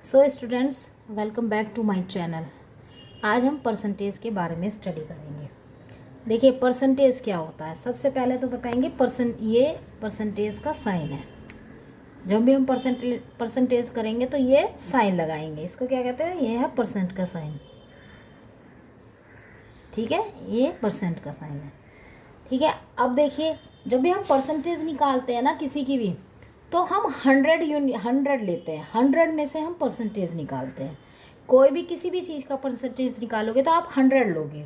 So students, welcome back to my channel. आज हम percentage के बारे में स्टडी करेंगे। देखिए, परसेंटेज क्या होता है। सबसे पहले तो बताएंगे ये परसेंटेज का साइन है। जब भी हम परसेंटेज करेंगे तो ये साइन लगाएंगे। इसको क्या कहते हैं? ये है परसेंट का साइन। ठीक है, ये परसेंट का साइन है। ठीक है, अब देखिए, जब भी हम परसेंटेज निकालते हैं ना किसी की भी, तो हम 100 लेते हैं। 100 में से हम परसेंटेज निकालते हैं। कोई भी किसी भी चीज़ का परसेंटेज निकालोगे तो आप 100 लोगे।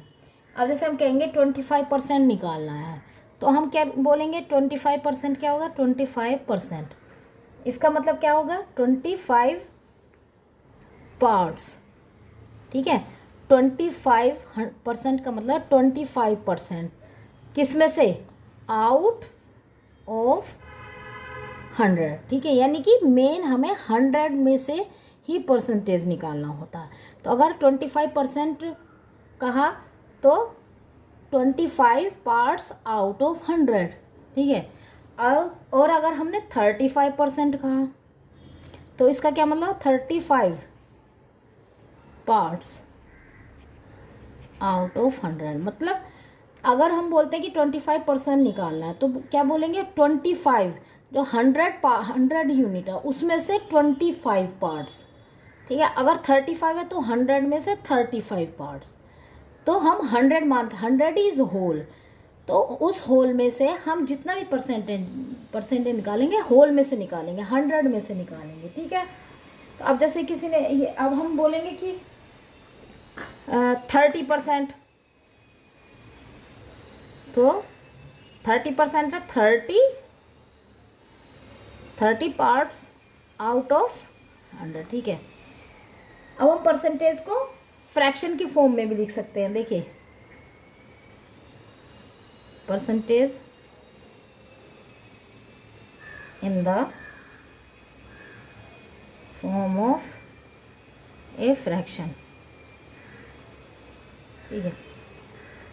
अब जैसे हम कहेंगे 25% निकालना है, तो हम क्या बोलेंगे? 25% क्या होगा? 25%। इसका मतलब क्या होगा? 25 पार्ट्स। ठीक है, 25% का मतलब 25%। किस में से? Out of 100। ठीक है, यानी कि मेन हमें 100 में से ही परसेंटेज निकालना होता है। तो अगर 25% कहा तो 25 पार्ट्स आउट ऑफ 100। ठीक है, और अगर हमने 35% कहा तो इसका क्या मतलब? 35 पार्ट्स आउट ऑफ 100। मतलब अगर हम बोलते हैं कि 25% निकालना है तो क्या बोलेंगे? 25, जो 100 यूनिट है उसमें से 25 पार्ट्स। ठीक है, अगर 35 है तो 100 में से 35 पार्ट्स। तो हम 100 इज होल। तो उस होल में से हम जितना भी परसेंटेज निकालेंगे, होल में से निकालेंगे, 100 में से निकालेंगे। ठीक है, तो अब जैसे किसी ने अब हम बोलेंगे कि 30%, तो 30% है 30 पार्ट्स आउट ऑफ 100। ठीक है, अब हम परसेंटेज को फ्रैक्शन की फॉर्म में भी लिख सकते हैं। देखिए, percentage in the form of a fraction. ठीक है,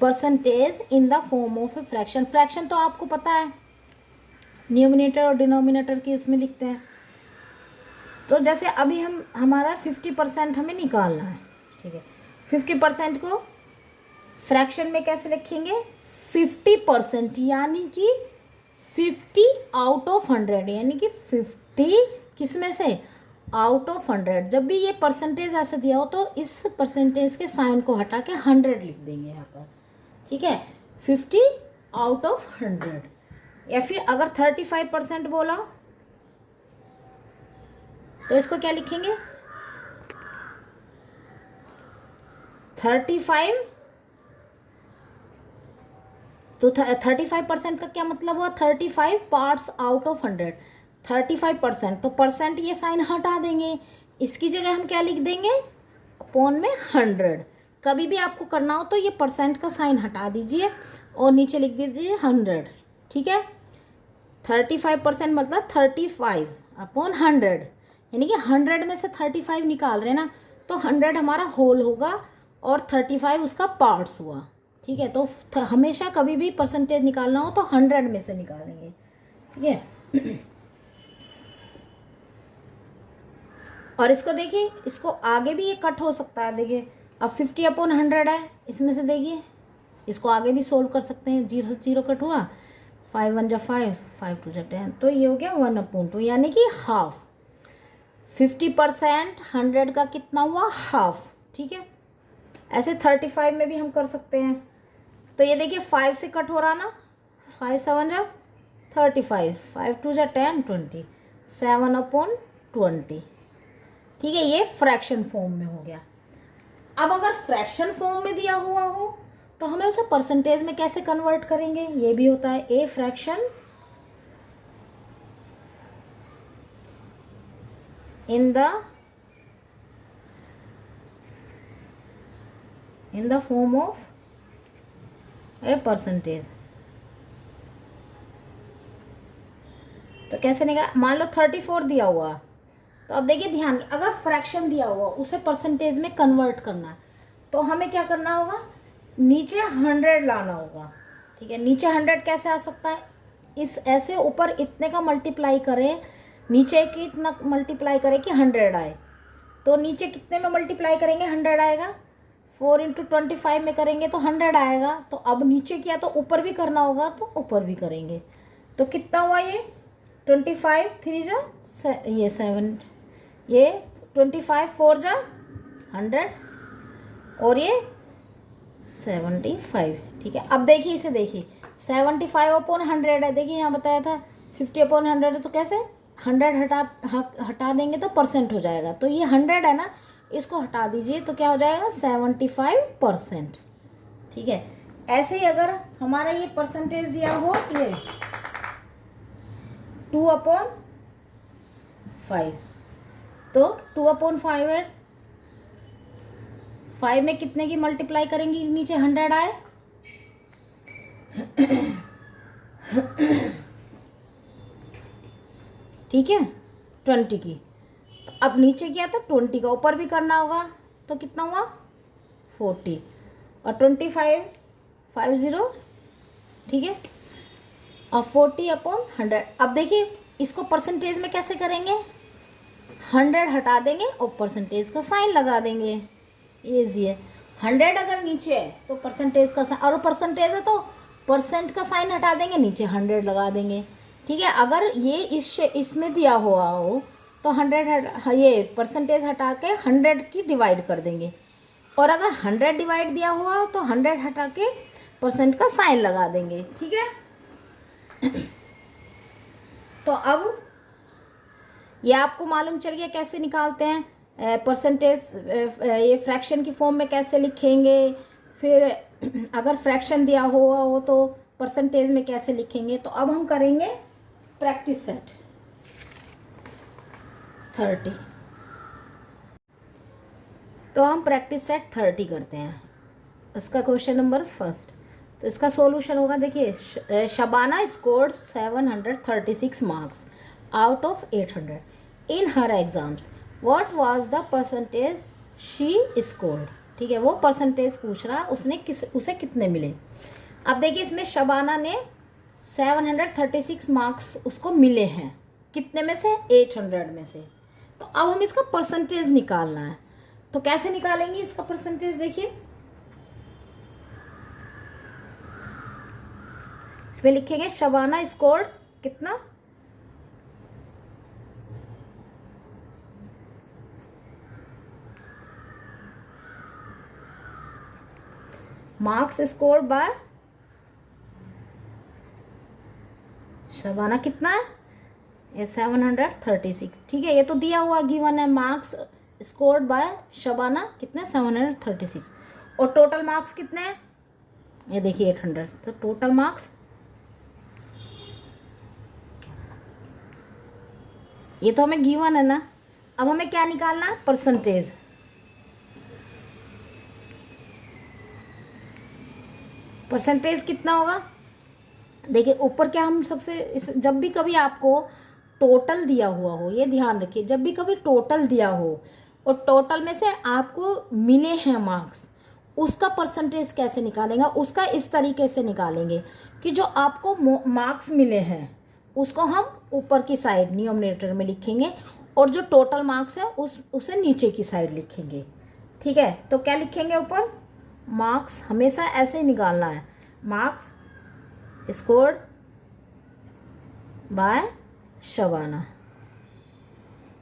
percentage in the form of a fraction. Fraction तो आपको पता है, न्यूमिनेटर और डिनोमिनेटर की इसमें लिखते हैं। तो जैसे अभी हमारा 50% हमें निकालना है। ठीक है, 50% को फ्रैक्शन में कैसे लिखेंगे? 50%, यानी कि 50 आउट ऑफ 100, यानी कि 50 किस में से? Out of 100। जब भी ये परसेंटेज ऐसे दिया हो तो इस परसेंटेज के साइन को हटा के 100 लिख देंगे यहाँ पर। ठीक है, 50 आउट ऑफ 100। या फिर अगर 35% बोला तो इसको क्या लिखेंगे? 35। तो 35% का क्या मतलब हुआ? 35 पार्ट्स आउट ऑफ 100। 35%, तो परसेंट ये साइन हटा देंगे। इसकी जगह हम क्या लिख देंगे? अपॉन में 100। कभी भी आपको करना हो तो ये परसेंट का साइन हटा दीजिए और नीचे लिख दीजिए 100। ठीक है, 35% मतलब 35 अपॉन 100, यानी कि 100 में से 35 निकाल रहे हैं ना, तो 100 हमारा होल होगा और 35 उसका पार्ट्स हुआ। ठीक है, तो हमेशा कभी भी परसेंटेज निकालना हो तो 100 में से निकालेंगे। ठीक है, और इसको देखिए, इसको आगे भी ये कट हो सकता है। देखिए, अब 50 अपॉन 100 है, इसमें से देखिए इसको आगे भी सोल्व कर सकते हैं। 0 0 कट हुआ, 5 1 जा 5, 5 2 जा 10, तो ये हो गया 1/2, यानी कि हाफ। 50% 100 का कितना हुआ? हाफ। ठीक है, ऐसे 35 में भी हम कर सकते हैं। तो ये देखिए 5 से कट हो रहा ना, 5 7 जा 35, 5 2 जा 10, 20, 7/20। ठीक है, ये फ्रैक्शन फॉर्म में हो गया। अब अगर फ्रैक्शन फॉर्म में दिया हुआ हो तो हमें उसे परसेंटेज में कैसे कन्वर्ट करेंगे? ये भी होता है a fraction in the form of a percentage. तो कैसे निकाल? मान लो 34 दिया हुआ, तो अब देखिए ध्यान, अगर फ्रैक्शन दिया हुआ उसे परसेंटेज में कन्वर्ट करना है तो हमें क्या करना होगा? नीचे 100 लाना होगा। ठीक है, नीचे 100 कैसे आ सकता है? इस ऐसे ऊपर इतने का मल्टीप्लाई करें, नीचे की इतना मल्टीप्लाई करें कि 100 आए। तो नीचे कितने में मल्टीप्लाई करेंगे, 100 आएगा। 4 इंटू 25 में करेंगे तो 100 आएगा। तो अब नीचे किया तो ऊपर भी करना होगा, तो ऊपर भी करेंगे। तो कितना हुआ ये 25, 3 जा ये 7, ये 25, 4 जा 100 और ये 75। ठीक है, अब देखिए इसे, देखिए 75/100 है। देखिए यहाँ बताया था 50/100 है, तो कैसे 100 हटा देंगे तो परसेंट हो जाएगा। तो ये 100 है ना, इसको हटा दीजिए तो क्या हो जाएगा 75%। ठीक है, ऐसे ही अगर हमारा ये परसेंटेज दिया हो ये 2/5, तो 2/5 है, 5 में कितने की मल्टीप्लाई करेंगी, नीचे 100 आए। ठीक है, 20 की। तो अब नीचे किया तो 20 का ऊपर भी करना होगा, तो कितना हुआ 40 और 25 50। ठीक है, और 40/100। अब देखिए इसको परसेंटेज में कैसे करेंगे, 100 हटा देंगे और परसेंटेज का साइन लगा देंगे, ईजी है। 100 अगर नीचे है तो परसेंटेज का साइन, और परसेंटेज है तो परसेंट का साइन हटा देंगे, नीचे 100 लगा देंगे। ठीक है, अगर ये इसमें दिया हुआ हो तो 100 ये परसेंटेज हटा के 100 की डिवाइड कर देंगे, और अगर 100 डिवाइड दिया हुआ हो तो 100 हटा के परसेंट का साइन लगा देंगे। ठीक है, तो अब ये आपको मालूम चल गया कैसे निकालते हैं परसेंटेज, ये फ्रैक्शन की फॉर्म में कैसे लिखेंगे। फिर अगर फ्रैक्शन दिया हुआ हो तो परसेंटेज में कैसे लिखेंगे। तो अब हम करेंगे प्रैक्टिस सेट 30। तो हम प्रैक्टिस सेट 30 करते हैं। उसका क्वेश्चन नंबर फर्स्ट, तो इसका सॉल्यूशन होगा, देखिए Shabana scored 736 marks out of 800 in her exams, what was the percentage she scored. ठीक है, वो परसेंटेज पूछ रहा, उसे कितने मिले। अब देखिए इसमें शबाना ने 736 मार्क्स उसको मिले हैं, कितने में से 800 में से। तो अब हम इसका परसेंटेज निकालना है, तो कैसे निकालेंगे इसका परसेंटेज। देखिए इसमें लिखेंगे शबाना स्कोर्ड कितना, मार्क्स स्कोर्ड बाय शबाना कितना है, ये 736। ठीक है, ये तो दिया हुआ गिवन है, मार्क्स स्कोर्ड बाय शबाना कितने 736, और टोटल मार्क्स कितने हैं, ये देखिए 800। तो टोटल मार्क्स ये तो हमें गिवन है ना। अब हमें क्या निकालना है, परसेंटेज। परसेंटेज कितना होगा, देखिए ऊपर क्या हम जब भी कभी आपको टोटल दिया हुआ हो, ये ध्यान रखिए, जब भी कभी टोटल दिया हो और टोटल में से आपको मिले हैं मार्क्स, उसका परसेंटेज कैसे निकालेंगे, उसका इस तरीके से निकालेंगे कि जो आपको मार्क्स मिले हैं उसको हम ऊपर की साइड न्यूमरेटर में लिखेंगे, और जो टोटल मार्क्स है उसे नीचे की साइड लिखेंगे। ठीक है, तो क्या लिखेंगे ऊपर, मार्क्स हमेशा ऐसे ही निकालना है, मार्क्स स्कोर्ड बाय शबाना,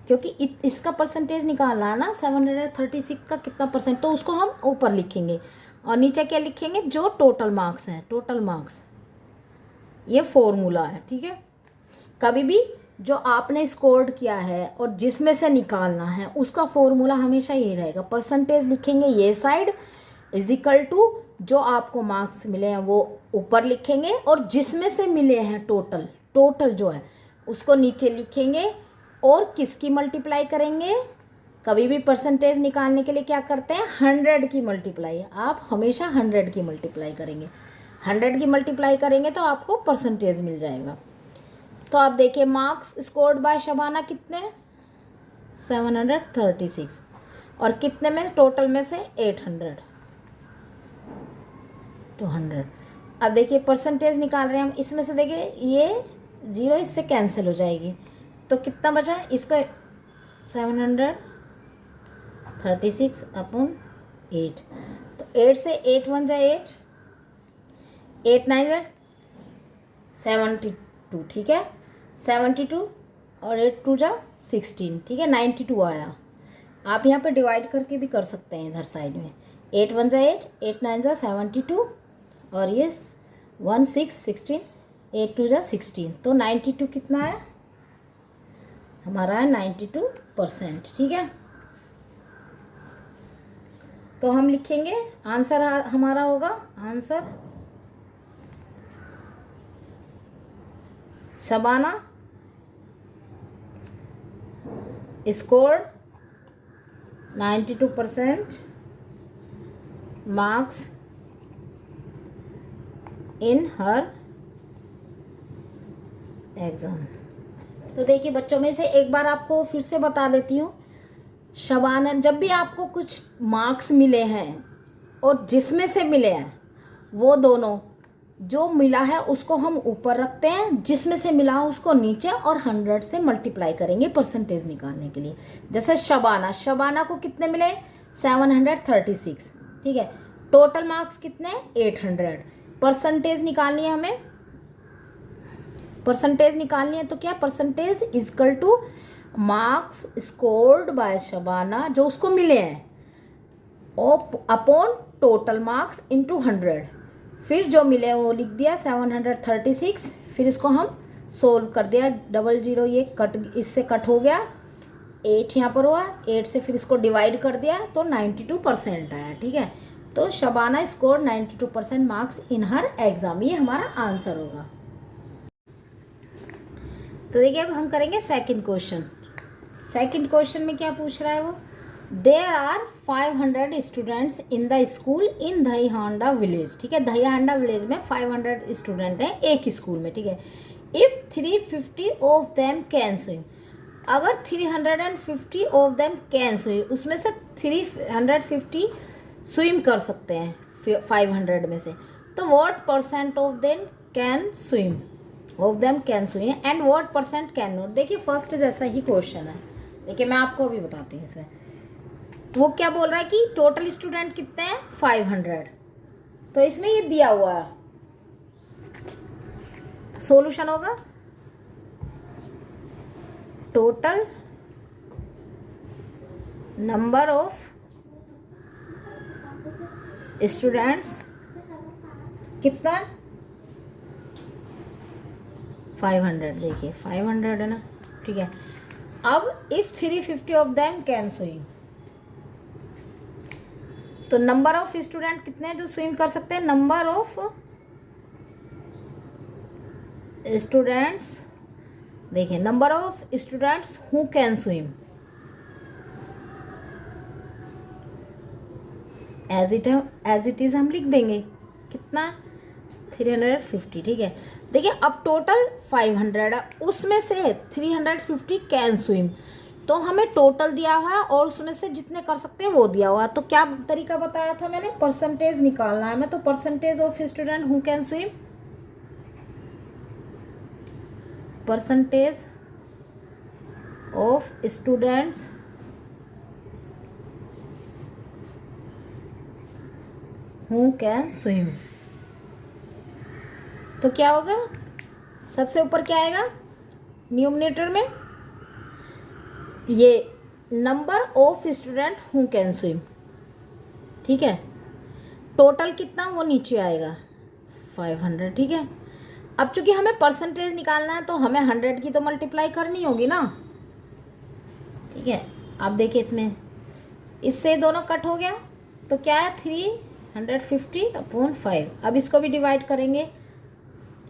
क्योंकि इसका परसेंटेज निकालना है ना 736 का कितना परसेंट, तो उसको हम ऊपर लिखेंगे, और नीचे क्या लिखेंगे, जो टोटल मार्क्स हैं, टोटल मार्क्स, ये फॉर्मूला है। ठीक है, कभी भी जो आपने स्कोर्ड किया है और जिसमें से निकालना है उसका फॉर्मूला हमेशा ये रहेगा, परसेंटेज लिखेंगे ये साइड इज इक्वल टू जो आपको मार्क्स मिले हैं वो ऊपर लिखेंगे, और जिसमें से मिले हैं टोटल जो है उसको नीचे लिखेंगे, और किसकी मल्टीप्लाई करेंगे, कभी भी परसेंटेज निकालने के लिए क्या करते हैं 100 की मल्टीप्लाई, आप हमेशा 100 की मल्टीप्लाई करेंगे, 100 की मल्टीप्लाई करेंगे तो आपको परसेंटेज मिल जाएगा। तो आप देखिए मार्क्स स्कोर्ड बाय शबाना कितने 736, और कितने में, टोटल में से 800 200। अब देखिए परसेंटेज निकाल रहे हैं हम, इसमें से देखिए ये 0 इससे कैंसिल हो जाएगी, तो कितना बचा, इसको 700 36/8। तो 8 से 8 1 जा 8, 8 9 जा 72, ठीक है, 72 और 8 2 जा 16, ठीक है, 92 आया। आप यहाँ पे डिवाइड करके भी कर सकते हैं इधर साइड में। 8 1 जा 8, 8 9 जा 72 और ये 1 6 16, 8 2 जा 16। तो 92 कितना है हमारा? है 92%, ठीक है। तो हम लिखेंगे आंसर हमारा होगा, answer Shabana scored 92% marks in her exam. तो देखिए बच्चों में से एक बार आपको फिर से बता देती हूँ, शबाना जब भी आपको कुछ मार्क्स मिले हैं और जिसमें से मिले हैं वो दोनों, जो मिला है उसको हम ऊपर रखते हैं, जिसमें से मिला है उसको नीचे, और 100 से मल्टीप्लाई करेंगे परसेंटेज निकालने के लिए। जैसे शबाना को कितने मिले? 736, ठीक है। टोटल मार्क्स कितने? 800। परसेंटेज निकालनी है हमें, परसेंटेज निकालनी है तो क्या? Percentage equal to marks scored by Shabana, जो उसको मिले हैं, अपॉन टोटल मार्क्स इंटू 100। फिर जो मिले वो लिख दिया 736। फिर इसको हम सोल्व कर दिया, 00 ये कट, इससे कट हो गया, 8 यहाँ पर हुआ, 8 से फिर इसको डिवाइड कर दिया तो 92% आया, ठीक है। तो Shabana score 92% marks in her exam, ये हमारा आंसर होगा। तो देखिए अब हम करेंगे सेकंड क्वेश्चन। सेकंड क्वेश्चन में क्या पूछ रहा है वो? There are 500 students in the school in Dahihanda village, ठीक है। दहीहांडा विलेज में 500 स्टूडेंट हैं एक स्कूल में, ठीक है। If 350 of them can swim, अगर 350 ऑफ देम कैन स्विम, उसमें से 350 स्विम कर सकते हैं 500 में से, तो what percent of them can swim, of them can swim and what percent can not. देखिए फर्स्ट जैसा ही क्वेश्चन है, देखिए मैं आपको अभी बताती हूँ इसमें। वो क्या बोल रहा है कि टोटल स्टूडेंट कितने हैं? 500। तो इसमें ये दिया हुआ है, सॉल्यूशन होगा टोटल नंबर ऑफ स्टूडेंट्स कितना? 500। देखिए 500 है ना, ठीक है। अब if 350 of them can swim, तो नंबर ऑफ स्टूडेंट कितने हैं जो स्विम कर सकते हैं? नंबर ऑफ स्टूडेंट्स, देखिए number of students who can swim, as it is हम लिख देंगे कितना? 350, ठीक है। देखिए अब टोटल 500 है, उसमें से 350 कैन स्विम, तो हमें टोटल दिया हुआ है और उसमें से जितने कर सकते हैं वो दिया हुआ है। तो क्या तरीका बताया था मैंने? परसेंटेज निकालना है हमें, तो percentage of student who can swim, percentage of students who can swim, तो क्या होगा? सबसे ऊपर क्या आएगा न्यूमरेटर में? ये number of student who can swim, ठीक है। टोटल कितना वो नीचे आएगा 500, ठीक है। अब चूंकि हमें परसेंटेज निकालना है तो हमें 100 की तो मल्टीप्लाई करनी होगी ना, ठीक है। अब देखिए इसमें इससे दोनों कट हो गया तो क्या है 350/5। अब इसको भी डिवाइड करेंगे,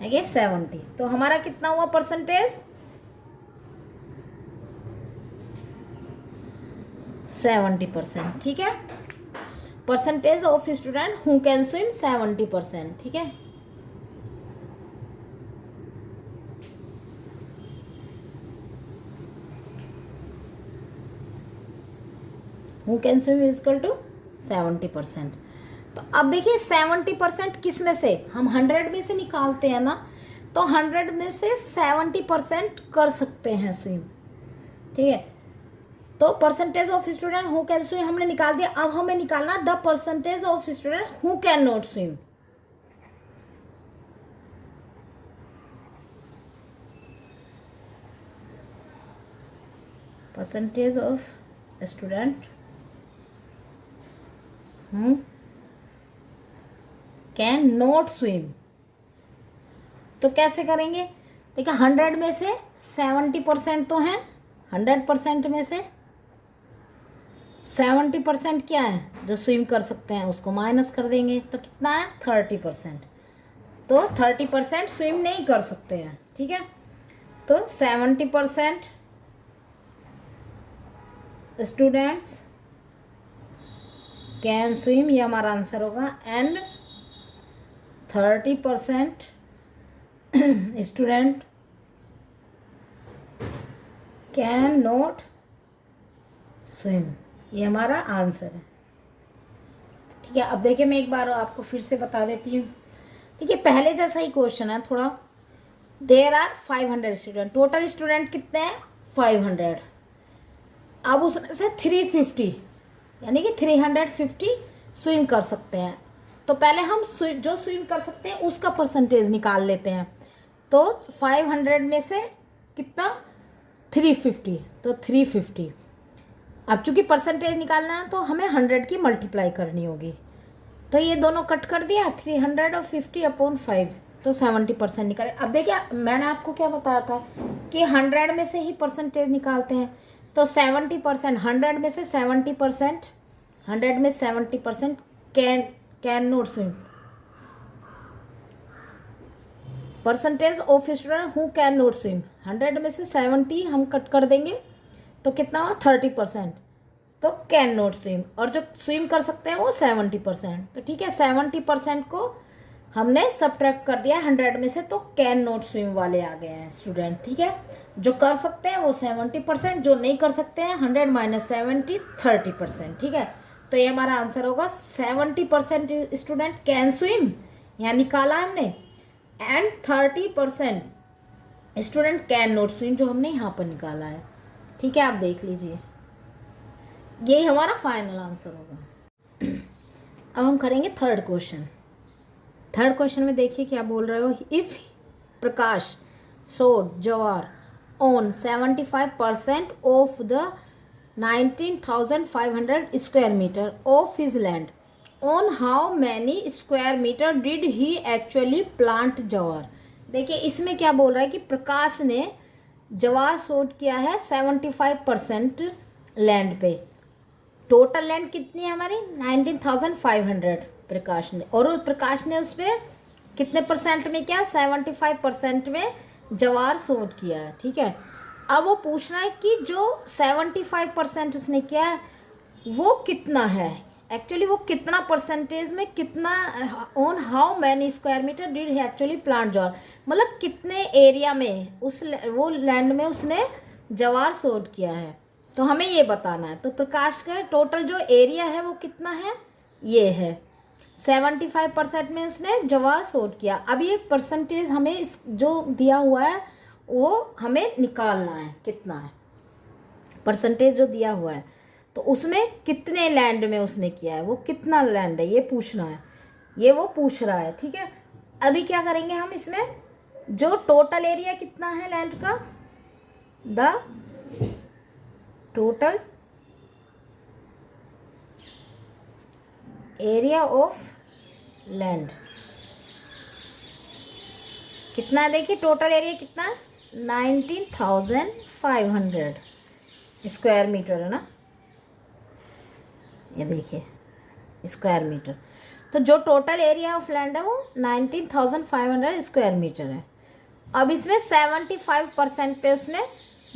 ये 70। तो हमारा कितना हुआ परसेंटेज? 70%, ठीक है। Percentage of student who can swim 70%, ठीक है। Who can swim is equal to 70%। तो अब देखिए 70% किस में से? हम 100 में से निकालते हैं ना, तो 100 में से 70% कर सकते हैं स्विम, ठीक है। तो percentage of student who can swim हमने निकाल दिया। अब हमें निकालना the percentage of student who can not swim. Percentage of student who can not swim. तो कैसे करेंगे? देखिए 100 में से 70% तो हैं, 100% में से 70% क्या है जो स्विम कर सकते हैं, उसको माइनस कर देंगे तो कितना है 30%। तो 30% स्विम नहीं कर सकते हैं, ठीक है। तो 70% स्टूडेंट्स कैन स्विम, ये हमारा आंसर होगा। And 30% student can not swim, ये हमारा आंसर है, ठीक है। अब देखिए मैं एक बार आपको फिर से बता देती हूँ। देखिए पहले जैसा ही क्वेश्चन है थोड़ा। There are 500 student, total student कितने हैं 500। अब उसमें से 350 यानी कि 350 स्विम कर सकते हैं। तो पहले हम जो स्विम कर सकते हैं उसका परसेंटेज निकाल लेते हैं। तो 500 में से कितना 350, तो 350। अब चूंकि परसेंटेज निकालना है तो हमें 100 की मल्टीप्लाई करनी होगी। तो ये दोनों कट कर दिया, 350/5, तो 70% निकाले। अब देखिए मैंने आपको क्या बताया था कि 100 में से ही परसेंटेज निकालते हैं। तो 70%, 100 में से 70%, 100 में 70% can not swim. Percentage of student who can not swim, 100 में से 70 हम कट कर देंगे तो कितना हुआ 30%, तो कैन नॉट स्विम। और जो स्विम कर सकते हैं वो 70%। तो ठीक है 70% को हमने सब्ट्रैक्ट कर दिया 100 में से, तो कैन नॉट स्विम वाले आ गए हैं स्टूडेंट, ठीक है। जो कर सकते हैं वो 70%, जो नहीं कर सकते हैं 100 - 70 30%, ठीक है। तो ये हमारा आंसर होगा 70% स्टूडेंट कैन स्विम, यहाँ निकाला हमने, and 30% student can not swim, जो हमने यहाँ पर निकाला है, ठीक है। आप देख लीजिए यही हमारा फाइनल आंसर होगा। अब हम करेंगे थर्ड क्वेश्चन। थर्ड क्वेश्चन में देखिए क्या बोल रहे हो। If Prakash sowed jowar on 75% of the 19,500 square metre of his land, on how many square metre did he actually plant jowar. देखिए इसमें क्या बोल रहा है कि प्रकाश ने जवार सोड किया है 75% लैंड पे। टोटल लैंड कितनी है हमारी 19,500 प्रकाश ने, और प्रकाश ने उस पर कितने परसेंट में किया 75% में जवार सोड किया है, ठीक है। अब वो पूछ रहा है कि जो 75% उसने किया है वो कितना है, एक्चुअली वो कितना परसेंटेज में, कितना on how many square metre did he actually plant jowar, मतलब कितने एरिया में उस वो लैंड में उसने जवार सोड किया है, तो हमें ये बताना है। तो प्रकाश का टोटल जो एरिया है वो कितना है, ये है 75% में उसने जवार सोड किया। अब ये परसेंटेज हमें इस जो दिया हुआ है वो हमें निकालना है, कितना है परसेंटेज जो दिया हुआ है, तो उसमें कितने लैंड में उसने किया है, वो कितना लैंड है ये पूछना है, ये वो पूछ रहा है, ठीक है। अभी क्या करेंगे हम, इसमें जो टोटल एरिया कितना है लैंड का, the total area of land कितना है, देखिए टोटल एरिया कितना है 19,500 स्क्वायर मीटर है ना, ये देखिए स्क्वायर मीटर। तो जो टोटल एरिया ऑफ लैंड है वो 19,500 स्क्वायर मीटर है। अब इसमें 75% पे उसने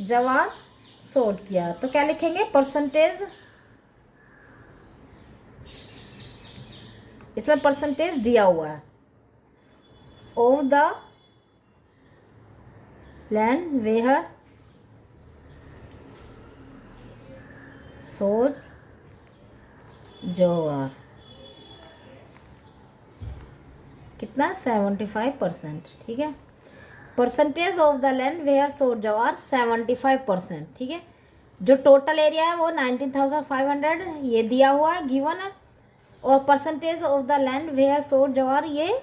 जवार सोड किया, तो क्या लिखेंगे परसेंटेज, इसमें परसेंटेज दिया हुआ है of the land where sowed जवार, कितना 75%, ठीक है। Percentage of the land where sowed jowar 75%, ठीक है। जो टोटल एरिया है वो 19,500 ये दिया हुआ है, गिवन है। और percentage of the land where sowed jowar, ये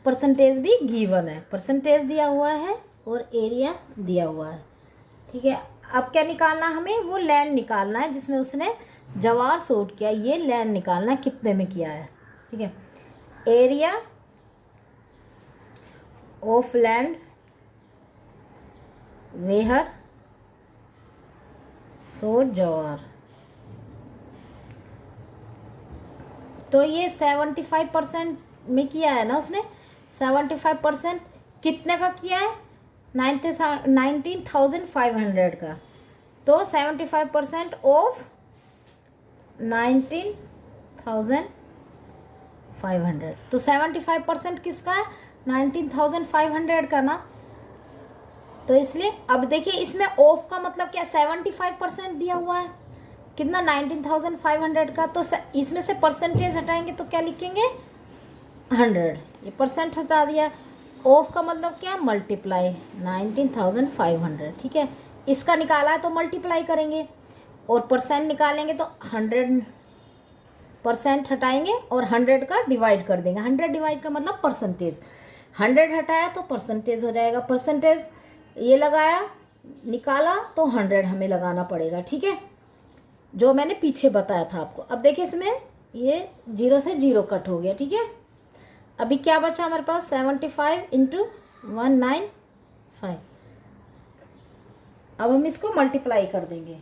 परसेंटेज भी गिवन है, परसेंटेज दिया हुआ है और एरिया दिया हुआ है। ठीक है, अब क्या निकालना है हमें, वो लैंड निकालना है जिसमें उसने जवार सोड किया, ये लैंड निकालना है कितने में किया है। ठीक है, area of land where sowed जवार, तो ये 75% में किया है ना उसने। 75% कितने का किया है, 19,500 का। तो 75% ऑफ 19,500, तो 75% किसका है, 19,500 का ना। तो इसलिए अब देखिए इसमें ऑफ का मतलब क्या, 75% दिया हुआ है कितना, 19,500 का। तो इसमें से परसेंटेज हटाएंगे तो क्या लिखेंगे, 100, ये परसेंट हटा दिया। ऑफ का मतलब क्या, मल्टीप्लाई 19,500। ठीक है, इसका निकाला है तो मल्टीप्लाई करेंगे, और परसेंट निकालेंगे तो 100% हटाएंगे और 100 का डिवाइड कर देंगे। 100 डिवाइड का मतलब परसेंटेज, 100 हटाया तो परसेंटेज हो जाएगा। परसेंटेज ये लगाया, निकाला तो 100 हमें लगाना पड़ेगा। ठीक है, जो मैंने पीछे बताया था आपको। अब देखिए इसमें ये 0 से 0 कट हो गया। ठीक है, अभी क्या बचा हमारे पास, 75 इंटू 195। अब हम इसको मल्टीप्लाई कर देंगे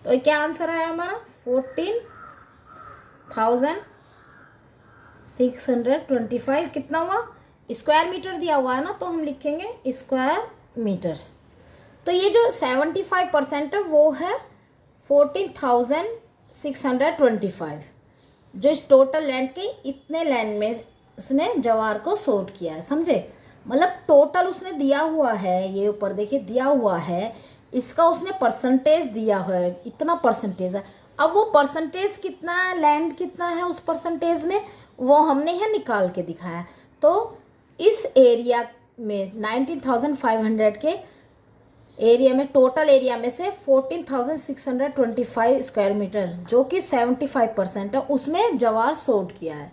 तो ये क्या आंसर आया हमारा, 14,625। कितना हुआ, स्क्वायर मीटर दिया हुआ है ना, तो हम लिखेंगे स्क्वायर मीटर। तो ये जो 75% है वो है 14,625, जो इस टोटल लैंड के इतने लैंड में उसने जवार को सोट किया है। समझे, मतलब टोटल उसने दिया हुआ है, ये ऊपर देखिए दिया हुआ है, इसका उसने परसेंटेज दिया है, इतना परसेंटेज है। अब वो परसेंटेज कितना है, लैंड कितना है उस परसेंटेज में, वो हमने यहाँ निकाल के दिखाया। तो इस एरिया में 19,500 के एरिया में, टोटल एरिया में से 14,625 स्क्वायर मीटर जो कि 75% है, उसमें जवार सोड किया है।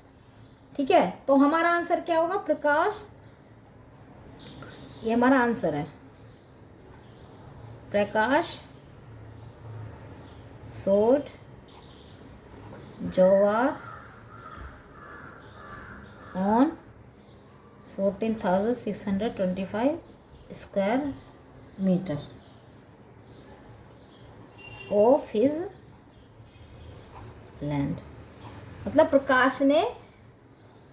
ठीक है, तो हमारा आंसर क्या होगा, प्रकाश, ये हमारा आंसर है, Prakash sowed jowar on 14,625 square metre of his land. मतलब प्रकाश ने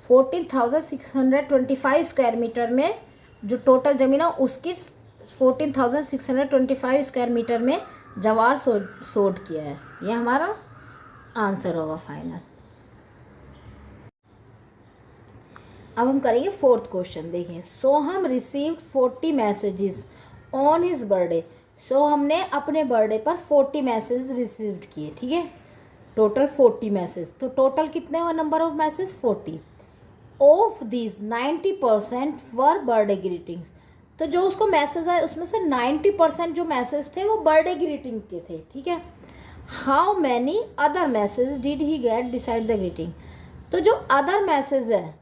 14,625 स्क्वायर मीटर में जो टोटल जमीन है उसकी 14,625 स्क्वायर मीटर में जवार सोड किया है। ये हमारा आंसर होगा फाइनल। अब हम करेंगे फोर्थ क्वेश्चन। देखिए, Soham received 40 messages on his birthday. So हमने अपने बर्थडे पर 40 मैसेज रिसीव्ड किए। ठीक है, टोटल 40 मैसेज। तो टोटल कितने हुए number of message, 40। Of these 90% were birthday greetings. तो जो उसको मैसेज आए उसमें से 90% जो मैसेज थे वो बर्थडे ग्रीटिंग के थे। ठीक है, how many other message did he get beside the greeting. तो जो अदर मैसेज है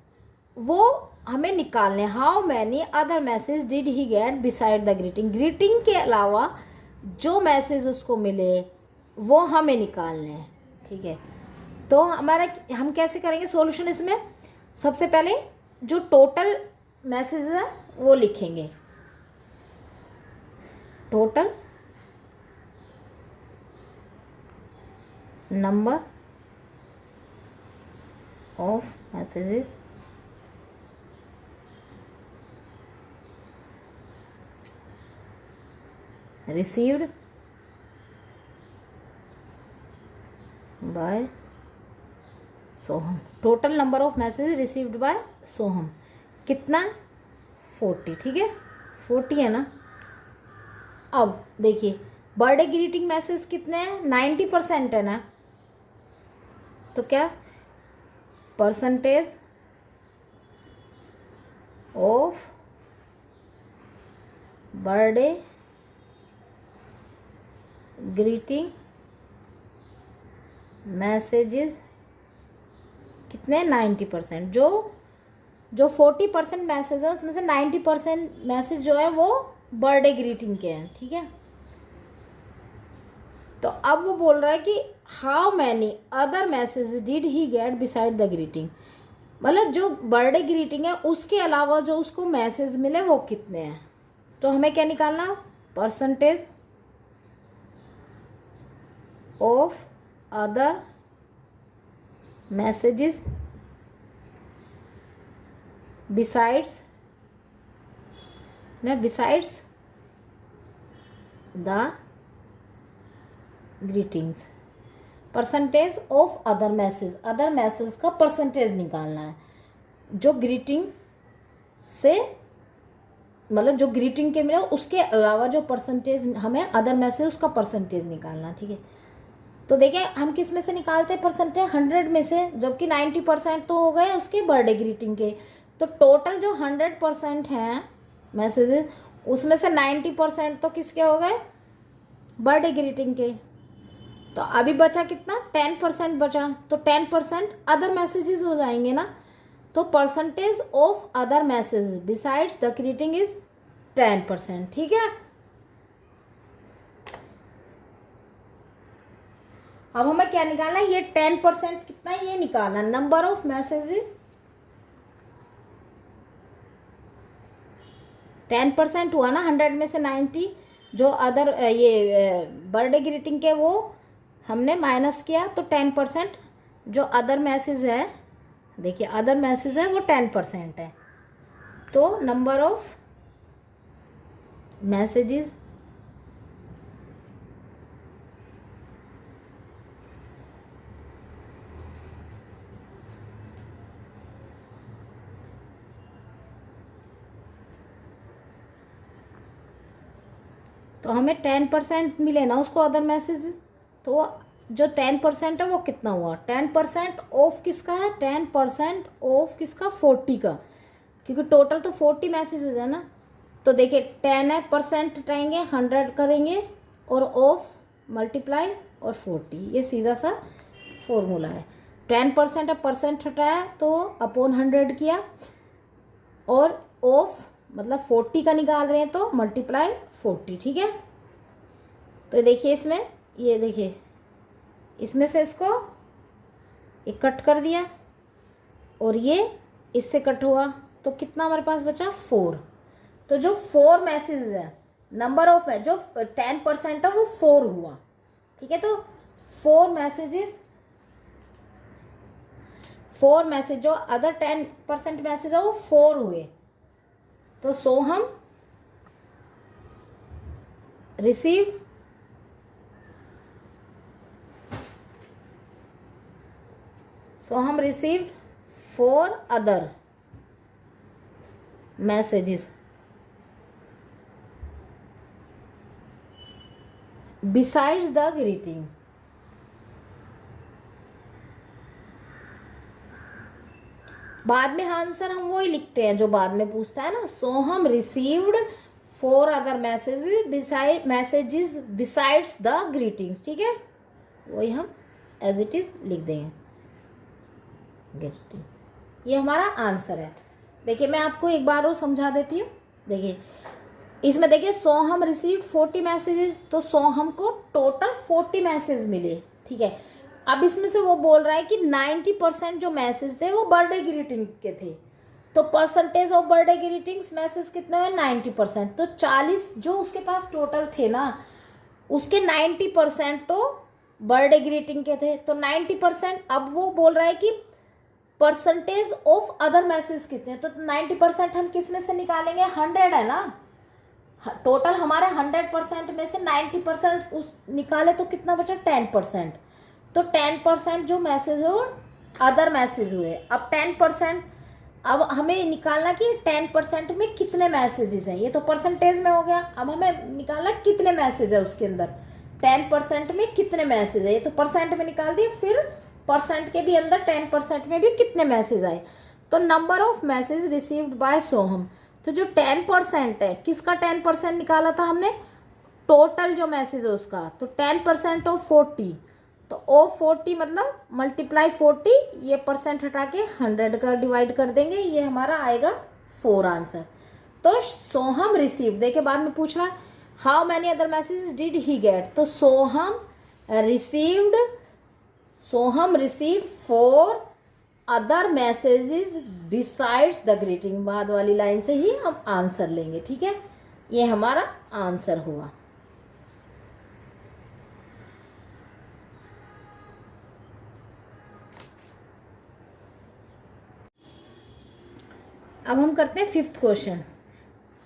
वो हमें निकालने, how many other message did he get beside the greeting. Greeting के अलावा जो मैसेज उसको मिले वो हमें निकालने हैं। ठीक है, तो हमारा हम कैसे करेंगे सॉल्यूशन इसमें, सबसे पहले जो टोटल मैसेज है वो लिखेंगे, total number of messages received by Soham. Total number of message received by Soham कितना, 40। ठीक है, 40 है ना। अब देखिए बर्थडे ग्रीटिंग मैसेज कितने हैं, 90% है ना। तो क्या, percentage of birthday greeting messages कितने 90%, जो 40% मैसेज है उसमें से 90% मैसेज जो है वो बर्थडे ग्रीटिंग के हैं, ठीक है। तो अब वो बोल रहा है कि how many other message did he get beside the greeting, मतलब जो बर्थडे ग्रीटिंग है उसके अलावा जो उसको मैसेज मिले वो कितने हैं। तो हमें क्या निकालना, percentage of other messages besides the greetings, percentage of other message का परसेंटेज निकालना है, जो ग्रीटिंग से मतलब जो ग्रीटिंग के मिले उसके अलावा जो परसेंटेज हमें अदर मैसेज उसका परसेंटेज निकालना, ठीक है। तो देखिए हम किस में से निकालते हैं परसेंटेज, 100 में से, जबकि 90% तो हो गए उसके बर्थडे ग्रीटिंग के। तो टोटल जो 100% हैं मैसेजेस उसमें से 90% तो किसके हो गए, बर्थडे ग्रीटिंग के। तो अभी बचा कितना, 10% बचा, तो 10% अदर मैसेजेस हो जाएंगे ना। तो percentage of other message besides the greeting is 10%, ठीक है। अब हमें क्या निकालना है, ये 10% कितना है ये निकालना, नंबर ऑफ मैसेजेस 10% हुआ ना, 100 में से 90 जो अदर ये बर्थडे ग्रीटिंग के वो हमने माइनस किया, तो 10% जो अदर मैसेज है, देखिए अदर मैसेज है वो 10% है। तो नंबर ऑफ मैसेजेस तो हमें 10% मिले ना उसको अदर मैसेज, तो जो 10% है वो कितना हुआ, 10% ऑफ किसका है, 10% ऑफ किसका, 40 का, क्योंकि टोटल तो 40 मैसेजेस है ना। तो देखिए 10 है, परसेंट हटाएंगे, 100 करेंगे और ऑफ मल्टीप्लाई और 40, ये सीधा सा फॉर्मूला है। 10% है, परसेंट हटाया तो अपॉन 100 किया, और ऑफ मतलब 40 का निकाल रहे हैं तो मल्टीप्लाई 40, ठीक है। तो देखिए इसमें, ये देखिए इसमें से इसको एक कट कर दिया और ये इससे कट हुआ, तो कितना हमारे पास बचा 4। तो जो 4 मैसेज है, नंबर ऑफ है जो 10% है वो 4 हुआ, ठीक है। तो 4 मैसेज जो अदर 10% मैसेज है वो 4 हुए। तो सोहम receive received 4 other messages besides the greeting। बाद में आंसर हम वही लिखते हैं जो बाद में पूछता है ना, Soham received 4 other messages besides the greetings, ठीक है। वही हम एज इट इज लिख देंगे, ये हमारा आंसर है। देखिए मैं आपको एक बार और समझा देती हूँ। देखिए इसमें देखिए सोहम रिसीव्ड 40 मैसेजेस, तो सोहम को टोटल 40 मैसेज मिले, ठीक है। अब इसमें से वो बोल रहा है कि 90% जो मैसेज थे वो बर्थडे ग्रीटिंग के थे, तो percentage of birthday greetings message कितने हैं 90%। तो 40 जो उसके पास टोटल थे ना उसके 90% तो बर्थडे ग्रीटिंग के थे, तो 90%। अब वो बोल रहा है कि परसेंटेज ऑफ अदर मैसेज कितने, तो 90% हम किस में से निकालेंगे, 100 है ना, टोटल हमारे 100% में से 90% उस निकाले तो कितना बचा 10%। तो 10% जो मैसेज हो अदर मैसेज हुए। अब 10% अब हमें निकालना कि 10% में कितने मैसेजेस हैं, ये तो परसेंटेज में हो गया। अब हमें निकालना कितने मैसेज है उसके अंदर, 10% में कितने मैसेज है, ये तो परसेंट में निकाल दिए, फिर परसेंट के भी अंदर 10% में भी कितने मैसेज आए। तो number of message received by Soham, तो जो 10% है किसका 10% निकाला था हमने, टोटल जो मैसेज है उसका, तो 10% ऑफ 40, तो ऑफ 40 मतलब मल्टीप्लाई 40, ये परसेंट हटा के 100 का डिवाइड कर देंगे, ये हमारा आएगा 4 आंसर। तो सोहम रिसीव, देखिए बाद में पूछ रहा है how many other messages did he get, तो Soham received 4 other messages besides the greeting, बाद वाली लाइन से ही हम आंसर लेंगे, ठीक है, ये हमारा आंसर हुआ। अब हम करते हैं 5th question.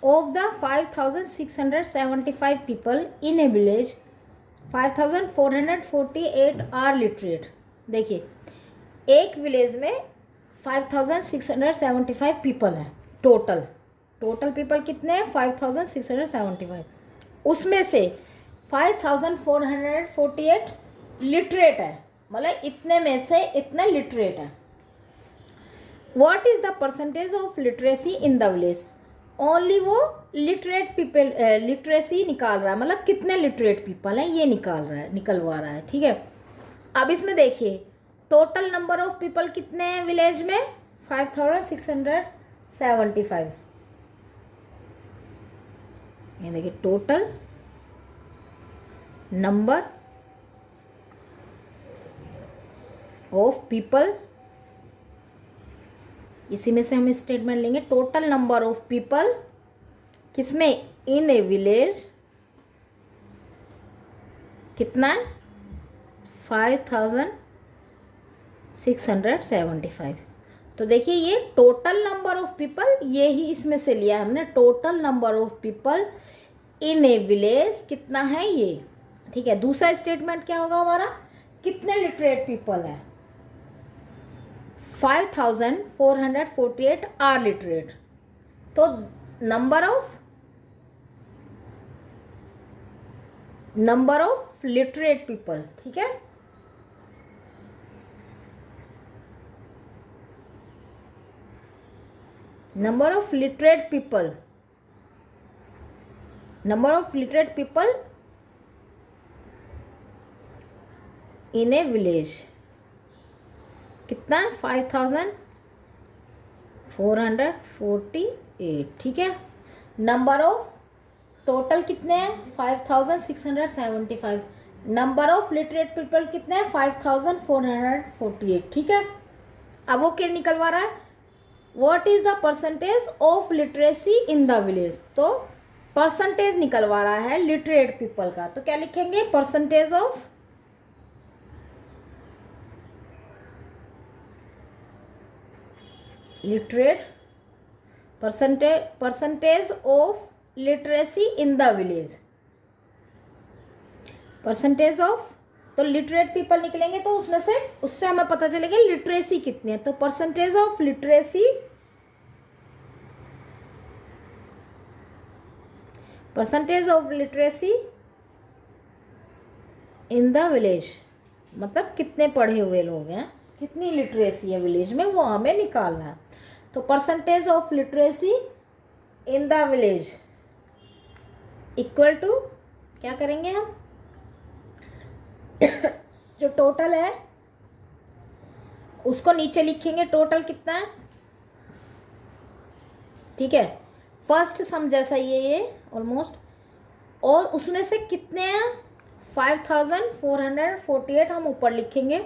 Of the 5675 people in a village 5448 are literate. देखिए एक विलेज में 5675 पीपल हैं टोटल पीपल कितने हैं 5675, उसमें से 5448 लिटरेट है, मतलब इतने में से इतने लिटरेट है। What is the percentage of literacy in the village, only वो लिटरेट पीपल लिटरेसी निकाल रहा है, मतलब कितने लिटरेट पीपल हैं ये निकलवा रहा है, ठीक है। अब इसमें देखिए टोटल नंबर ऑफ पीपल कितने हैं विलेज में 5675, ये देखिए टोटल नंबर ऑफ पीपल, इसी में से हम स्टेटमेंट लेंगे टोटल नंबर ऑफ पीपल किसमें इन ए विलेज कितना है 5675। तो देखिए ये टोटल नंबर ऑफ पीपल, ये ही इसमें से लिया हमने, total number of people in a village कितना है ये, ठीक है। दूसरा स्टेटमेंट क्या होगा हमारा, कितने लिटरेट पीपल है 5448 आर लिटरेट, तो नंबर ऑफ लिटरेट पीपल, ठीक है। Number of literate people in a village कितना है 5448, ठीक है। नंबर ऑफ टोटल कितने हैं 5675, नंबर ऑफ लिटरेट पीपल कितने हैं 5448, ठीक है। अब वो क्या निकलवा रहा है, what is the percentage of literacy in the village, तो परसेंटेज निकलवा रहा है लिटरेट पीपल का, तो क्या लिखेंगे percentage of literate, percentage of literacy in the village, percentage of, तो लिटरेट पीपल निकलेंगे तो उससे हमें पता चलेगा लिटरेसी कितनी है, तो percentage of literacy, in the village, मतलब कितने पढ़े हुए लोग हैं, कितनी लिटरेसी है विलेज में, वो हमें निकालना है। तो percentage of literacy in the village equal to क्या करेंगे हम जो टोटल है उसको नीचे लिखेंगे, टोटल कितना है, ठीक है। फर्स्ट सम जैसा ये ऑलमोस्ट, और उसमें से कितने हैं 5448 हम ऊपर लिखेंगे,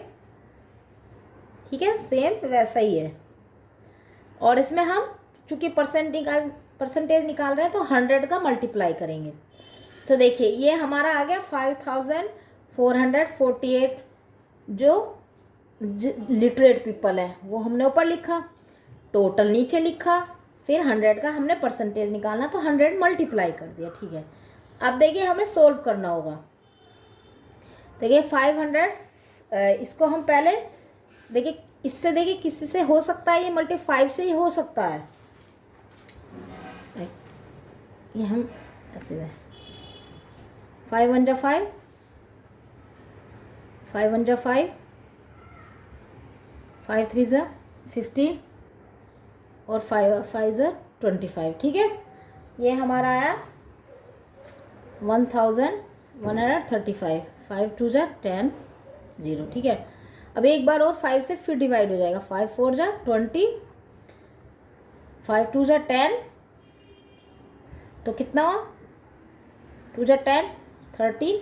ठीक है, सेम वैसा ही है। और इसमें हम चूंकि परसेंटेज निकाल रहे हैं तो 100 का मल्टीप्लाई करेंगे, तो देखिए ये हमारा आ गया 5448 जो लिटरेट पीपल है वो हमने ऊपर लिखा, टोटल नीचे लिखा, फिर 100 का हमने परसेंटेज निकालना तो 100 मल्टीप्लाई कर दिया, ठीक है। अब देखिए हमें सोल्व करना होगा, देखिए 500 इसको हम पहले देखिए इससे, देखिए किसी से हो सकता है ये मल्टी 5 से ही हो सकता है, ये हम ऐसे 5 1 जा 5, 5 1 जा 5, 5 3 जा 15 और 5 5 जा 25, ठीक है। ये हमारा आया 1135, 5 2 जा 10, 0, ठीक है। अब एक बार और 5 से फिर डिवाइड हो जाएगा, 5 4 जा 20, 5 2 जा 10, तो कितना हुआ, 2 जा 10 13,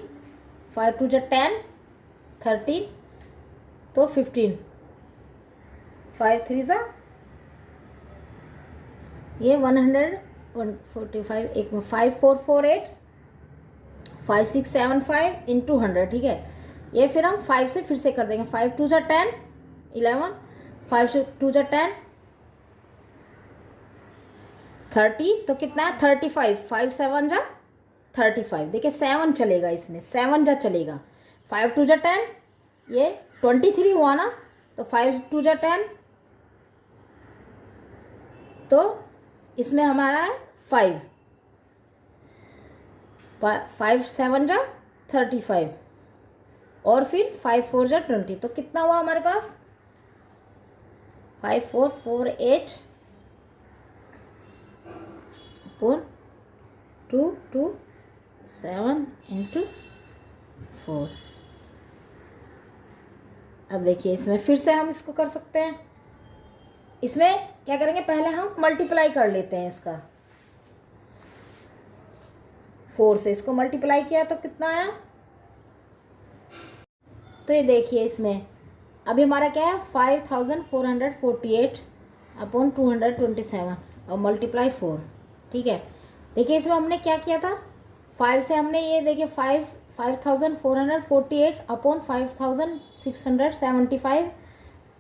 5 2 जा 10 13, तो 15, 5 3 जा ये 145, एक में 5448, 5675 इंटू 100, ठीक है। ये फिर हम 5 से फिर से कर देंगे, 5 2 जा 10 11, 5 2 जा 10 30, तो कितना है 35, 5 7 जा 35, देखिए 7 चलेगा इसमें, 7 जा चलेगा, 5 2 जा 10, ये 23 हुआ ना, तो 5 2 जा 10, तो इसमें हमारा है 5, 5 7 जा 35, और फिर 5 4 जा 20, तो कितना हुआ हमारे पास 5448 अपॉन 227 इंटू 4। अब देखिए इसमें फिर से हम इसको कर सकते हैं, इसमें क्या करेंगे, पहले हम मल्टीप्लाई कर लेते हैं इसका, 4 से इसको मल्टीप्लाई किया तो कितना आया, तो ये देखिए इसमें अभी हमारा क्या है 5448 अपॉन 227 और मल्टीप्लाई 4, ठीक है। देखिए इसमें हमने क्या किया था, 5 से हमने ये देखिए 5448 अपॉन 5675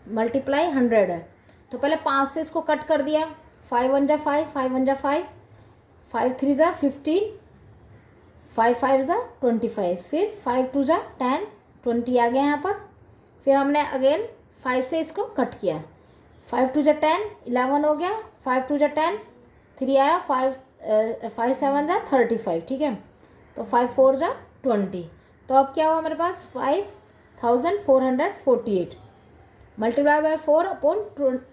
मल्टीप्लाई 100 है, तो पहले 5 से इसको कट कर दिया, 5 1 जा 5, 5 1 जा 5, 5 3 जा 15, 5 5 जा 25, फिर 5 2 जा 10, 20 आ गया यहाँ पर, फिर हमने अगेन 5 से इसको कट किया, 5 2 जा 10 11 हो गया, 5 2 जा 10 3 आया, 5 7 जा 35, ठीक है, तो 5 4 जा 20, तो अब क्या हुआ हमारे पास 5448 मल्टीप्लाई बाय 4 अपॉन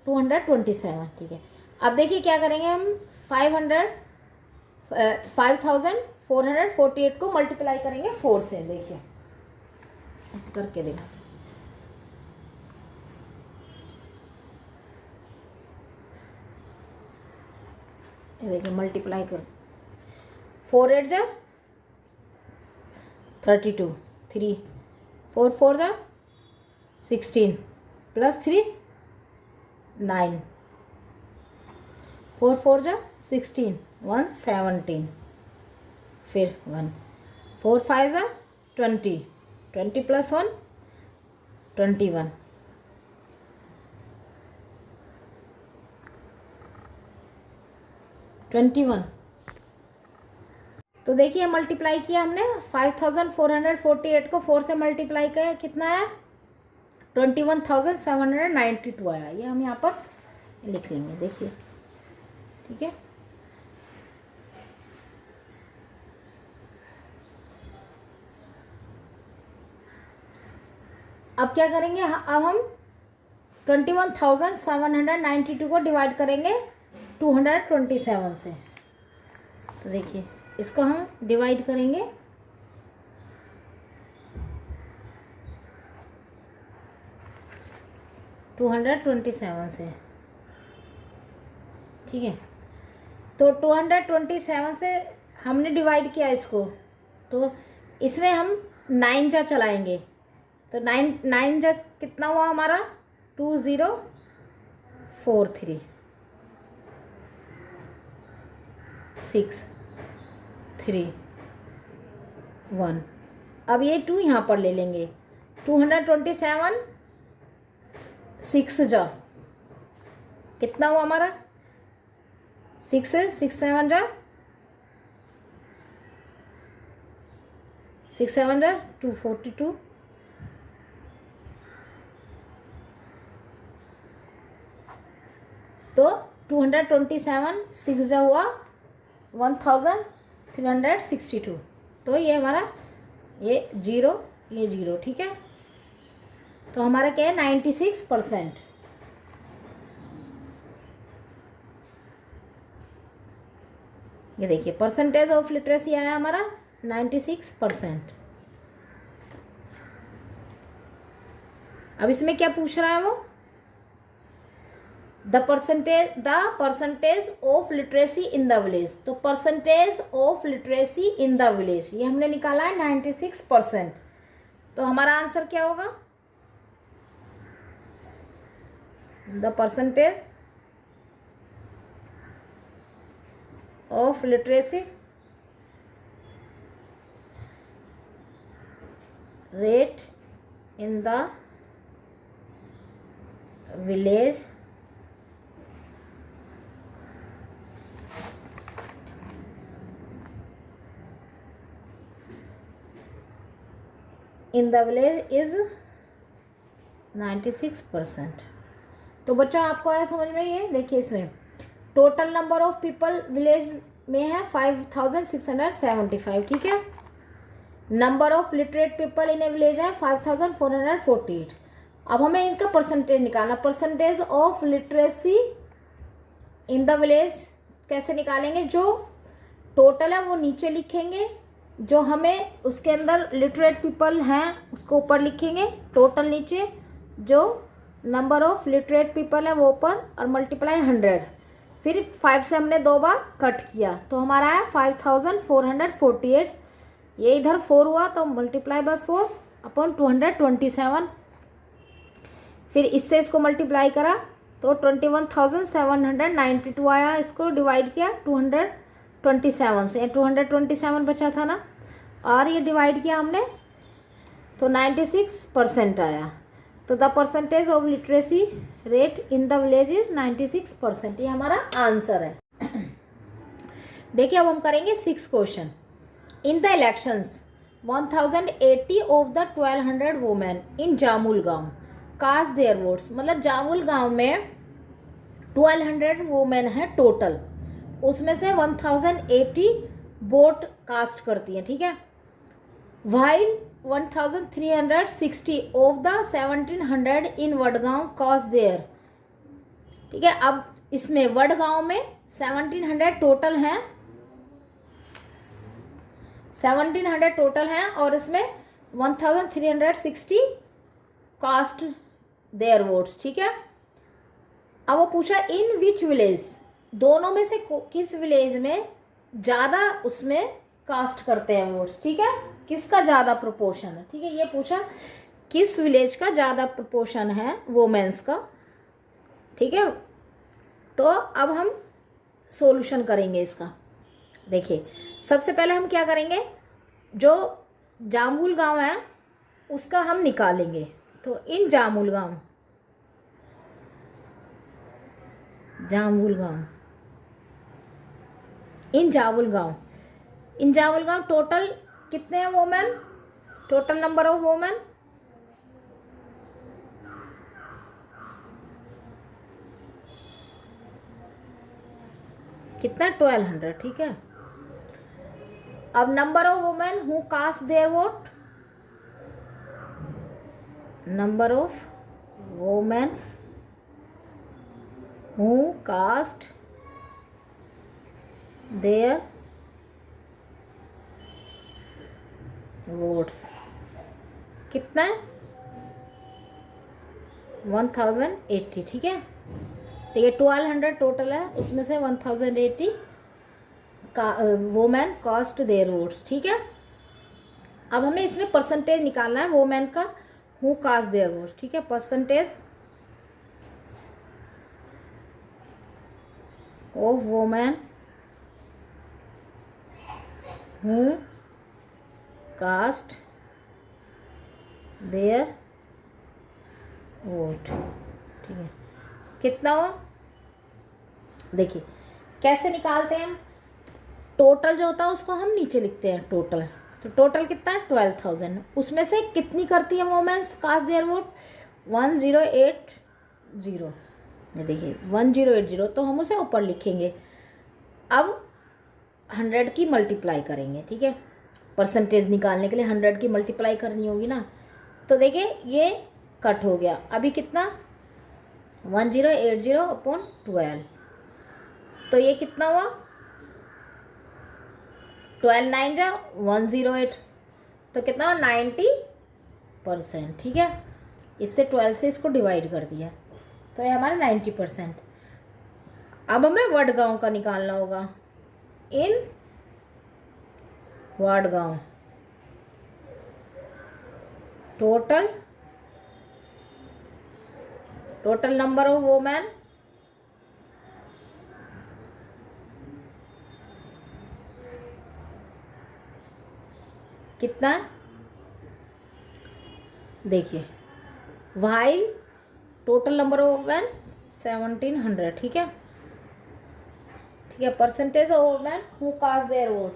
227, ठीक है। अब देखिए क्या करेंगे हम 5448 को मल्टीप्लाई करेंगे 4 से, देखिए करके देखा, देखिए मल्टीप्लाई कर 4 8 जा 32, 3 4 4 जा 16 प्लस 3 9, 4 4 जा 16 1 17, फिर 1 4 5 जा 20, 20 प्लस 1 21, 21, तो देखिए मल्टीप्लाई किया हमने 5448 को 4 से मल्टीप्लाई किया, कितना है 21,792 आया, ये हम यहाँ पर लिख लेंगे, देखिए ठीक है। अब क्या करेंगे, अब हम 21,792 को डिवाइड करेंगे 227 से, तो देखिए इसको हम डिवाइड करेंगे 227 से, ठीक है। तो 227 से हमने डिवाइड किया इसको, तो इसमें हम 9 जा चलाएंगे, तो 9 जा कितना हुआ हमारा 2043 6 3 1, अब ये 2 यहाँ पर ले लेंगे, 227 6 जा कितना हुआ हमारा 6 6 7 जा 6 7 जा 242, तो 227 6 जा हुआ 1362, तो ये हमारा ये 0 ये 0, ठीक है। तो हमारा क्या है 96%, ये देखिए परसेंटेज ऑफ लिटरेसी आया हमारा 96%। अब इसमें क्या पूछ रहा है वो, the percentage of literacy in the village. तो percentage of literacy in the village ये हमने निकाला है 96%। तो हमारा आंसर क्या होगा, the percentage of literacy rate in the village in the village is 96%। तो बच्चा आपको आया समझ में, ये देखिए इसमें total number of people village में है 5675, ठीक है। Number of literate people in a village है 5448। अब हमें इनका परसेंटेज निकालना, percentage of literacy in the village कैसे निकालेंगे, जो टोटल है वो नीचे लिखेंगे, जो हमें उसके अंदर लिटरेट पीपल हैं उसको ऊपर लिखेंगे टोटल नीचे, जो नंबर ऑफ लिटरेट पीपल है वो ऊपर, और मल्टीप्लाई 100। फिर 5 से हमने 2 बार कट किया तो हमारा है 5448। ये इधर 4 हुआ तो मल्टीप्लाई बाय 4 अपॉन 227। फिर इससे इसको मल्टीप्लाई करा तो 21,792 आया, इसको डिवाइड किया 227 से, 227 बचा था ना, और ये डिवाइड किया हमने तो 96% आया। तो the percentage of literacy rate in the village is 96%, ये हमारा आंसर है। देखिए अब हम करेंगे 6 question. In the elections 1080 of the 1200 women in Jamul गांव कास्ट देयर वोट्स। मतलब जामुल गांव में 1200 वुमेन है टोटल, उसमें से 1080 वोट कास्ट करती हैं, ठीक है। While 1360 of the 1700 in Vadgaon cast their, ठीक है। अब इसमें वडगांव में 1700 टोटल हैं, 1700 टोटल हैं और इसमें 1360 कास्ट देयर वोट्स, ठीक है। अब वो पूछा इन विच विलेज, दोनों में से किस विलेज में ज़्यादा उसमें कास्ट करते हैं वोट्स, ठीक है, किसका ज़्यादा प्रोपोर्शन है, ठीक है। ये पूछा किस विलेज का ज़्यादा प्रोपोर्शन है वोमेंस का, ठीक है। तो अब हम सॉल्यूशन करेंगे इसका। देखिए सबसे पहले हम क्या करेंगे, जो जामुल गांव है उसका हम निकालेंगे। तो इन जामुल गांव इन जामुल गांव टोटल कितने हैं women, total number of women कितना, 1200, ठीक है। अब number of women who cast their vote, number of women who cast their votes कितना है, 1080, ठीक है। तो ये 1200 टोटल है, उसमें से 1080 का वोमेन कास्ट देयर वोट्स, ठीक है। अब हमें इसमें परसेंटेज निकालना है वोमेन का हु कास्ट देयर वोट्स, ठीक है। Percentage of women who cast their vote, ठीक है। कितना हो, देखिए कैसे निकालते हैं हम, टोटल जो होता है उसको हम नीचे लिखते हैं टोटल। तो टोटल कितना है 12,000, उसमें से कितनी करती है वोमेंस कास्ट देयर वोट 1080, ये देखिए 1080, तो हम उसे ऊपर लिखेंगे। अब 100 की मल्टीप्लाई करेंगे, ठीक है। परसेंटेज निकालने के लिए 100 की मल्टीप्लाई करनी होगी ना। तो देखिए ये कट हो गया, अभी कितना 1080 अपॉन 12, तो ये कितना हुआ 12 9 जा 108, तो कितना 90%। ठीक है, इससे 12 से इसको डिवाइड कर दिया तो ये हमारा 90%। अब हमें वडगांव का निकालना होगा। In Wadgaon total number of women कितना है, देखिए while total number of women 1700। ठीक है, ठीक है, percentage of women who cast their vote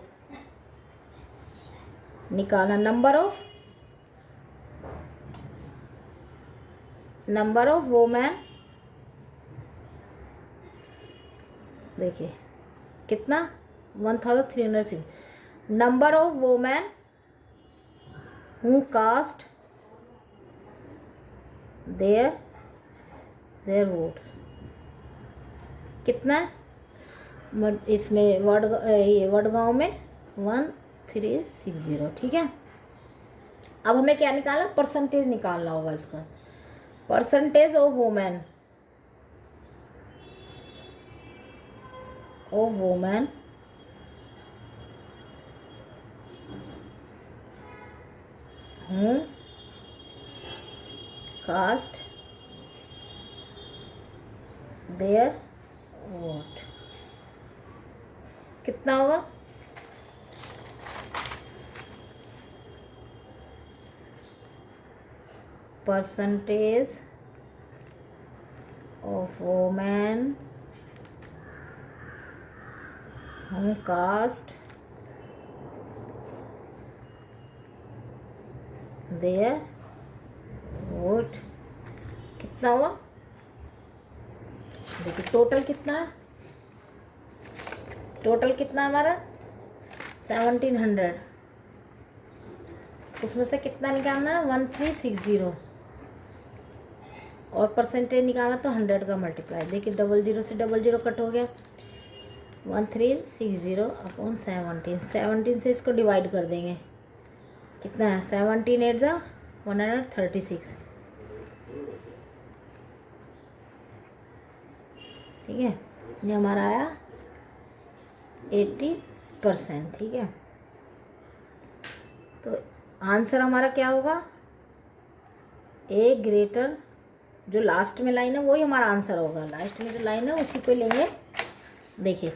निकाला। नंबर ऑफ वोमेन देखिए कितना 1306। Number of women who cast their votes कितना है, इसमें वडगांव में 1360। ठीक है, अब हमें क्या निकालना, परसेंटेज निकालना होगा इसका। Percentage of women who cast their vote कितना होगा, percentage of women who cast their vote कितना हुआ, देखिए टोटल कितना है, टोटल कितना हमारा 1700, उसमें से कितना निकालना है 1360 और परसेंटेज निकालना तो 100 का मल्टीप्लाई। देखिए 00 से 00 कट हो गया, 1360 अपॉन 17 से इसको डिवाइड कर देंगे, कितना है 17 8 जा 136। ठीक है, ये हमारा आया 80%। ठीक है, तो आंसर हमारा क्या होगा, ए ग्रेटर, जो लास्ट में लाइन है वही हमारा आंसर होगा। लास्ट में जो लाइन है उसी को लेंगे, देखिए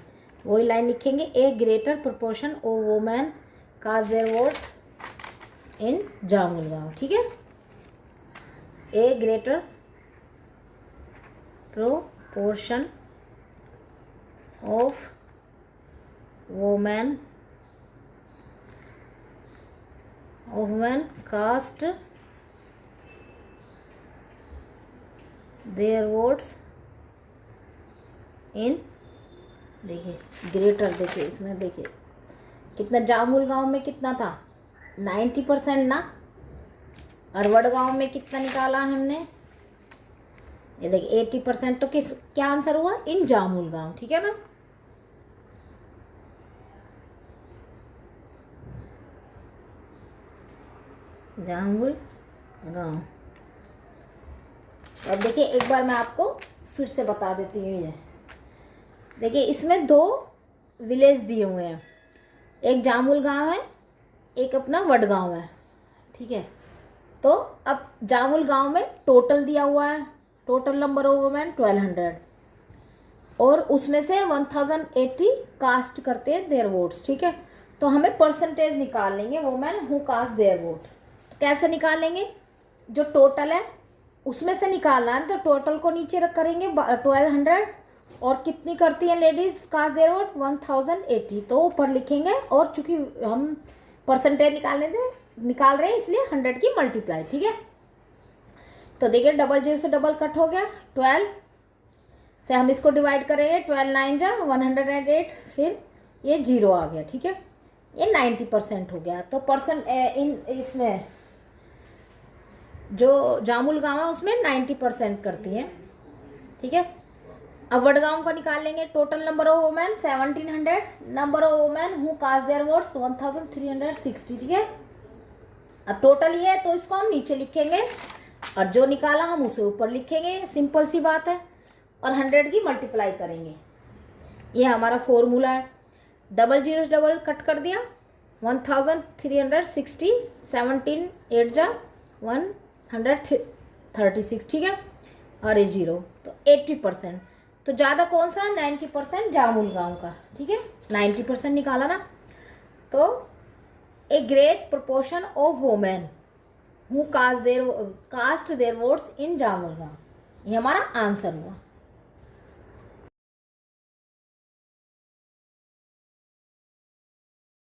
वही लाइन लिखेंगे, a greater proportion of women cast their vote in Jamulgaon. ठीक है, a greater proportion of women cast their votes in, देखिए ग्रेटर, देखिए इसमें देखिए कितना, जामुलगांव में कितना था 90% ना, और वडगांव में कितना निकाला हमने, ये देखिए 80%। तो क्या आंसर हुआ, इन जामुलगांव। ठीक है ना, जामुलगांव। अब देखिए एक बार मैं आपको फिर से बता देती हूँ, ये देखिए इसमें 2 विलेज दिए हुए हैं, एक जामुलगांव है, एक अपना वडगांव है। ठीक है, तो अब जामुलगांव में टोटल दिया हुआ है, टोटल नंबर ऑफ वुमेन 1200 और उसमें से 1080 कास्ट करते हैं देयर वोट्स। ठीक है, तो हमें परसेंटेज निकाल लेंगे women who cast their vote. तो कैसे निकाल लेंगे, जो टोटल है उसमें से निकालना है, तो टोटल को नीचे रख करेंगे 1200 और कितनी करती हैं लेडीज कास्ट देयर वोट 1080, तो ऊपर लिखेंगे, और चूंकि हम परसेंटेज निकाल रहे हैं इसलिए 100 की मल्टीप्लाई। ठीक है, तो देखिए 00 से डबल कट हो गया, 12 से हम इसको डिवाइड करेंगे, 12 9 जा 108, फिर ये 0 आ गया। ठीक है, ये 90% हो गया। तो इसमें जो जामुलगांव है उसमें 90% करती हैं। ठीक है, अब वडगांव का निकाल लेंगे। Total number of women 1700, number of women who cast their votes 1360, ठीक है। अब टोटल ये है तो इसको हम नीचे लिखेंगे और जो निकाला हम उसे ऊपर लिखेंगे, सिंपल सी बात है। और 100 की मल्टीप्लाई करेंगे, ये हमारा फॉर्मूला है। डबल जीरो डबल कट कर दिया, 1360, 17 8 जा 136, ठीक है। और ये 0 तो 80%। तो ज़्यादा कौन सा है? 90% जामुल गांव का, ठीक है। 90% निकाला ना। तो a great proportion of women who cast their votes in Jamul गांव, ये हमारा आंसर हुआ।